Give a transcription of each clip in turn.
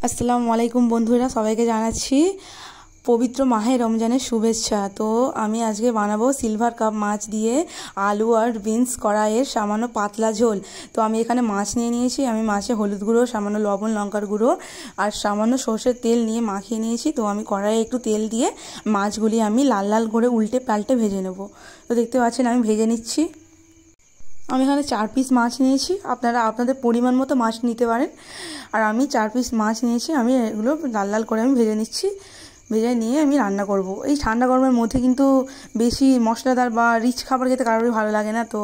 আসসালামু আলাইকুম বন্ধুরা, সবাইকে জানাচ্ছি পবিত্র মাহে রমজানের শুভেচ্ছা। তো আমি আজকে বানাবো সিলভার কাপ মাছ দিয়ে আলু আর বিনস কড়াইয়ের সামান্য পাতলা ঝোল। তো আমি এখানে মাছ নিয়ে নিয়েছি। আমি মাছে হলুদ গুঁড়ো, সামান্য লবণ, লঙ্কার গুঁড়ো আর সামান্য সর্ষের তেল নিয়ে মাখিয়ে নিয়েছি। তো আমি কড়াইয়ে একটু তেল দিয়ে মাছগুলি আমি লাল লাল করে উল্টে পাল্টে ভেজে নেব। তো দেখতে পাচ্ছেন আমি ভেজে নিচ্ছি। আমি এখানে 4 পিস মাছ নিয়েছি, আপনারা আপনাদের পরিমাণ মতো মাছ নিতে পারেন। আর আমি 4 পিস মাছ নিয়েছি, আমি এগুলো লাল লাল করে আমি ভেজে নিচ্ছি। ভেজে নিয়ে আমি রান্না করব। এই ঠান্ডা গরমের মধ্যে কিন্তু বেশি মশলাদার বা রিচ খাবার খেতে কারোরই ভালো লাগে না। তো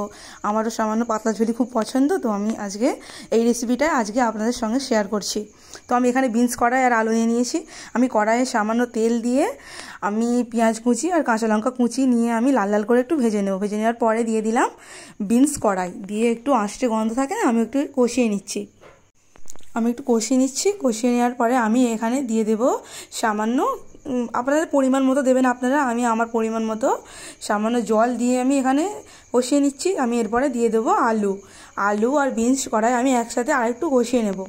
আমারও সামান্য পাতলা ঝোলি খুব পছন্দ। তো আমি আজকে এই রেসিপিটা আপনাদের সঙ্গে শেয়ার করছি। তো আমি এখানে বিনস কড়াই আর আলু নিয়ে নিয়েছি। আমি কড়াইয়ে সামান্য তেল দিয়ে আমি পেঁয়াজ কুচি আর কাঁচা লঙ্কা কুচি নিয়ে আমি লাল লাল করে একটু ভেজে নেব। ভেজে নেওয়ার পরে দিয়ে দিলাম বিনস কড়াই দিয়ে একটু আঁশটে গন্ধ থাকে না, আমি একটু কষিয়ে নিচ্ছি। কষিয়ে নেওয়ার পরে আমি এখানে দিয়ে দেব সামান্য, আপনাদের পরিমাণ মতো দেবেন আপনারা, আমি আমার পরিমাণ মতো সামান্য জল দিয়ে আমি এখানে কষিয়ে নিচ্ছি। আমি এরপরে দিয়ে দেবো আলু আর বিনস কড়াই আমি একসাথে আরেকটু কষিয়ে নেব।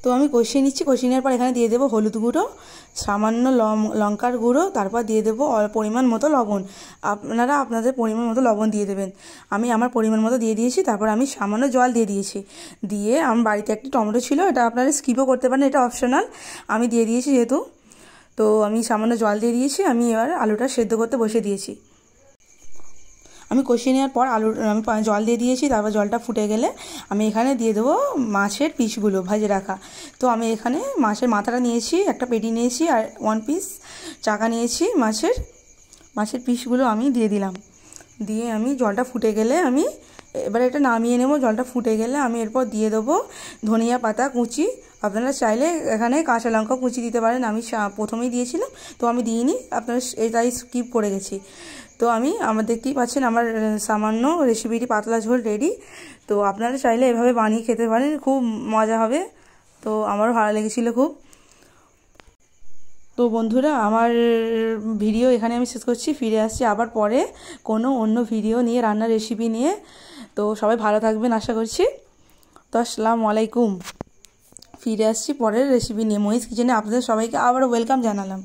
তো আমি কষিয়ে নিচ্ছি। কষিয়ে নেওয়ার পর এখানে দিয়ে দেবো হলুদ গুঁড়ো, সামান্য লঙ্কার গুঁড়ো, তারপর দিয়ে দেবো পরিমাণ মতো লবণ। আপনারা আপনাদের পরিমাণ মতো লবণ দিয়ে দেবেন। আমি আমার পরিমাণ মতো দিয়ে দিয়েছি। তারপর আমি সামান্য জল দিয়ে দিয়েছি। দিয়ে আমার বাড়িতে একটি টমেটো ছিল, এটা আপনারা স্কিপও করতে পারেন, এটা অপশনাল, আমি দিয়ে দিয়েছি যেহেতু। তো আমি সামান্য জল দিয়ে দিয়েছি। আমি এবার আলুটা সেদ্ধ করতে বসিয়ে দিয়েছি। আমি কষিয়ে নেওয়ার পর আমি জল দিয়ে দিয়েছি। তারপর জলটা ফুটে গেলে আমি এখানে দিয়ে দেবো মাছের পিসগুলো ভেজে রাখা। তো আমি এখানে মাছের মাথাটা নিয়েছি, একটা পেটি নিয়েছি আর 1 পিস চাকা নিয়েছি। মাছের পিসগুলো আমি দিয়ে দিলাম। দিয়ে আমি জলটা ফুটে গেলে আমি এবার এটা নামিয়ে নেব। জলটা ফুটে গেলে আমি এরপর দিয়ে দেবো ধনিয়া পাতা কুচি। আপনারা চাইলে এখানে কাঁচা লঙ্কা কুচি দিতে পারেন, আমি প্রথমেই দিয়েছিলাম তো আমি দিইনি, আপনারা এটাই স্কিপ করে গেছি। তো আমার দেখতেই পাচ্ছেন আমার সামান্য রেসিপিটি পাতলা ঝোল রেডি। তো আপনারা চাইলে এভাবে বানিয়ে খেতে পারেন, খুব মজা হবে। তো আমারও ভালো লেগেছিলো খুব। তো বন্ধুরা, আমার ভিডিও এখানে আমি শেষ করছি। ফিরে আসছি আবার পরে কোনো অন্য ভিডিও নিয়ে, রান্নার রেসিপি নিয়ে। তো সবাই ভালো থাকবেন আশা করছি। তো আসসালামু আলাইকুম। ফিরে আসছি পরের রেসিপি নিয়ে। মহিষ কিচেনে আপনাদের সবাইকে আবারও ওয়েলকাম জানালাম।